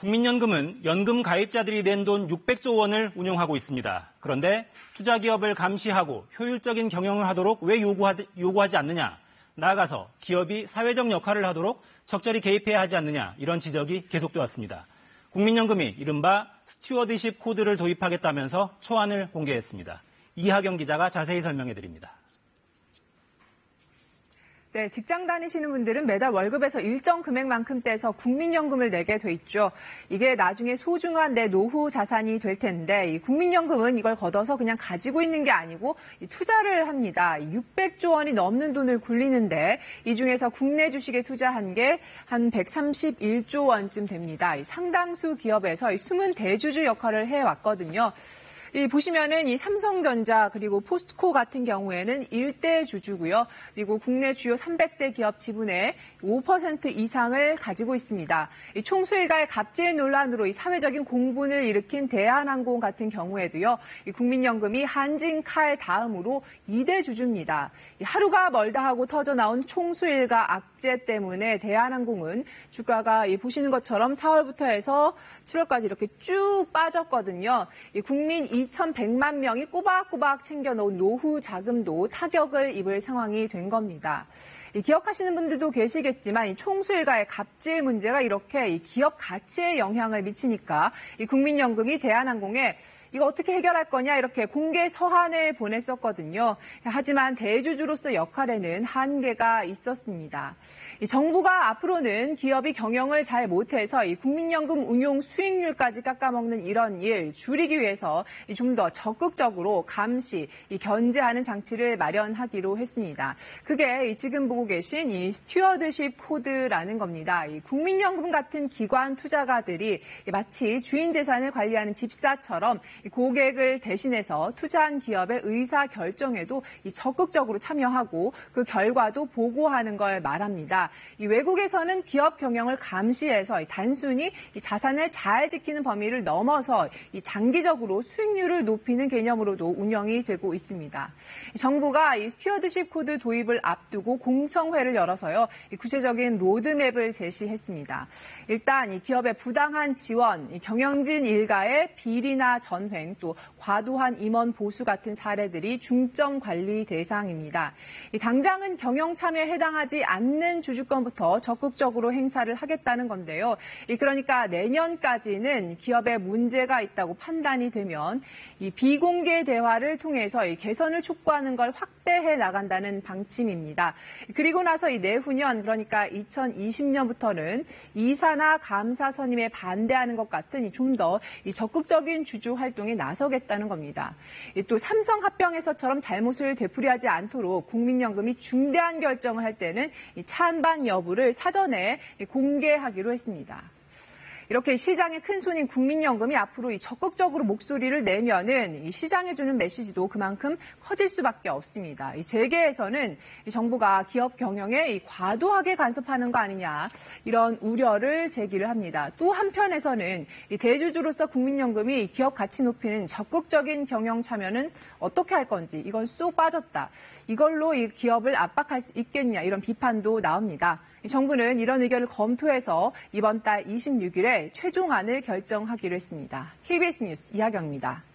국민연금은 연금 가입자들이 낸 돈 600조 원을 운용하고 있습니다. 그런데 투자기업을 감시하고 효율적인 경영을 하도록 왜 요구하지 않느냐? 나아가서 기업이 사회적 역할을 하도록 적절히 개입해야 하지 않느냐? 이런 지적이 계속돼 왔습니다. 국민연금이 이른바 스튜어드십 코드를 도입하겠다면서 초안을 공개했습니다. 이하경 기자가 자세히 설명해드립니다. 네, 직장 다니시는 분들은 매달 월급에서 일정 금액만큼 떼서 국민연금을 내게 돼 있죠. 이게 나중에 소중한 내 노후 자산이 될 텐데 이 국민연금은 이걸 걷어서 그냥 가지고 있는 게 아니고 투자를 합니다. 600조 원이 넘는 돈을 굴리는데 이 중에서 국내 주식에 투자한 게 한 131조 원쯤 됩니다. 상당수 기업에서 숨은 대주주 역할을 해왔거든요. 보시면은 이 삼성전자 그리고 포스트코 같은 경우에는 1대 주주고요. 그리고 국내 주요 300대 기업 지분의 5% 이상을 가지고 있습니다. 이 총수일가의 갑질 논란으로 이 사회적인 공분을 일으킨 대한항공 같은 경우에도요. 이 국민연금이 한진칼 다음으로 2대 주주입니다. 하루가 멀다 하고 터져 나온 총수일가 악재 때문에 대한항공은 주가가 보시는 것처럼 4월부터 해서 7월까지 이렇게 쭉 빠졌거든요. 이 국민 2,100만 명이 꼬박꼬박 챙겨놓은 노후 자금도 타격을 입을 상황이 된 겁니다. 기억하시는 분들도 계시겠지만 이 총수일가의 갑질 문제가 이렇게 이 기업 가치에 영향을 미치니까 이 국민연금이 대한항공에 이거 어떻게 해결할 거냐 이렇게 공개 서한을 보냈었거든요. 하지만 대주주로서 역할에는 한계가 있었습니다. 이 정부가 앞으로는 기업이 경영을 잘 못해서 이 국민연금 운용 수익률까지 깎아먹는 이런 일 줄이기 위해서 좀 더 적극적으로 감시, 견제하는 장치를 마련하기로 했습니다. 그게 지금 보고 계신 이 스튜어드십 코드라는 겁니다. 이 국민연금 같은 기관 투자가들이 마치 주인 재산을 관리하는 집사처럼 고객을 대신해서 투자한 기업의 의사 결정에도 적극적으로 참여하고 그 결과도 보고하는 걸 말합니다. 이 외국에서는 기업 경영을 감시해서 단순히 자산을 잘 지키는 범위를 넘어서 장기적으로 수익률을 높이는 개념으로도 운영이 되고 있습니다. 정부가 이 스튜어드십 코드 도입을 앞두고 공청회를 열어서요. 구체적인 로드맵을 제시했습니다. 일단 이 기업의 부당한 지원, 경영진 일가의 비리나 전횡, 또 과도한 임원 보수 같은 사례들이 중점 관리 대상입니다. 당장은 경영 참여에 해당하지 않는 주주권부터 적극적으로 행사를 하겠다는 건데요. 그러니까 내년까지는 기업에 문제가 있다고 판단이 되면 이 비공개 대화를 통해서 개선을 촉구하는 걸 확대해 나간다는 방침입니다. 그리고 나서 이 내후년 그러니까 2020년부터는 이사나 감사 선임에 반대하는 것 같은 좀 더 적극적인 주주 활동에 나서겠다는 겁니다. 또 삼성 합병에서처럼 잘못을 되풀이하지 않도록 국민연금이 중대한 결정을 할 때는 찬반 여부를 사전에 공개하기로 했습니다. 이렇게 시장의 큰 손인 국민연금이 앞으로 적극적으로 목소리를 내면은 이 시장에 주는 메시지도 그만큼 커질 수밖에 없습니다. 이 재계에서는 정부가 기업 경영에 과도하게 간섭하는 거 아니냐 이런 우려를 제기를 합니다. 또 한편에서는 이 대주주로서 국민연금이 기업 가치 높이는 적극적인 경영 참여는 어떻게 할 건지 이건 쏙 빠졌다. 이걸로 이 기업을 압박할 수 있겠냐 이런 비판도 나옵니다. 정부는 이런 의견을 검토해서 이번 달 26일에 최종안을 결정하기로 했습니다. KBS 뉴스 이하경입니다.